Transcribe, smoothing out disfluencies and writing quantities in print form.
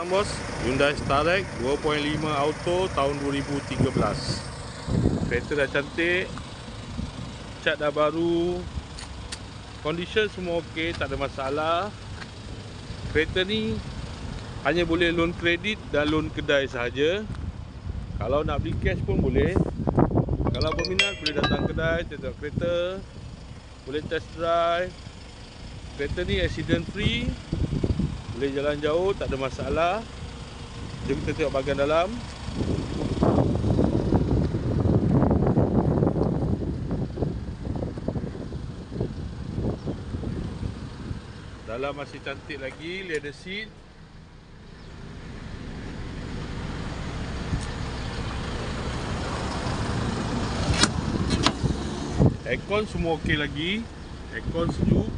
Bos, Hyundai Starex 2.5 auto tahun 2013. Kereta dah cantik, cat dah baru, condition semua okey, tak ada masalah. Kereta ni hanya boleh loan kredit dan loan kedai sahaja. Kalau nak beli cash pun boleh. Kalau berminat boleh datang kedai, tengok kereta, boleh test drive. Kereta ni accident free, boleh jalan jauh, tak ada masalah. Jom kita tengok bahagian dalam. Dalam masih cantik lagi, leather seat. Aircon semua okey lagi. Aircon sejuk.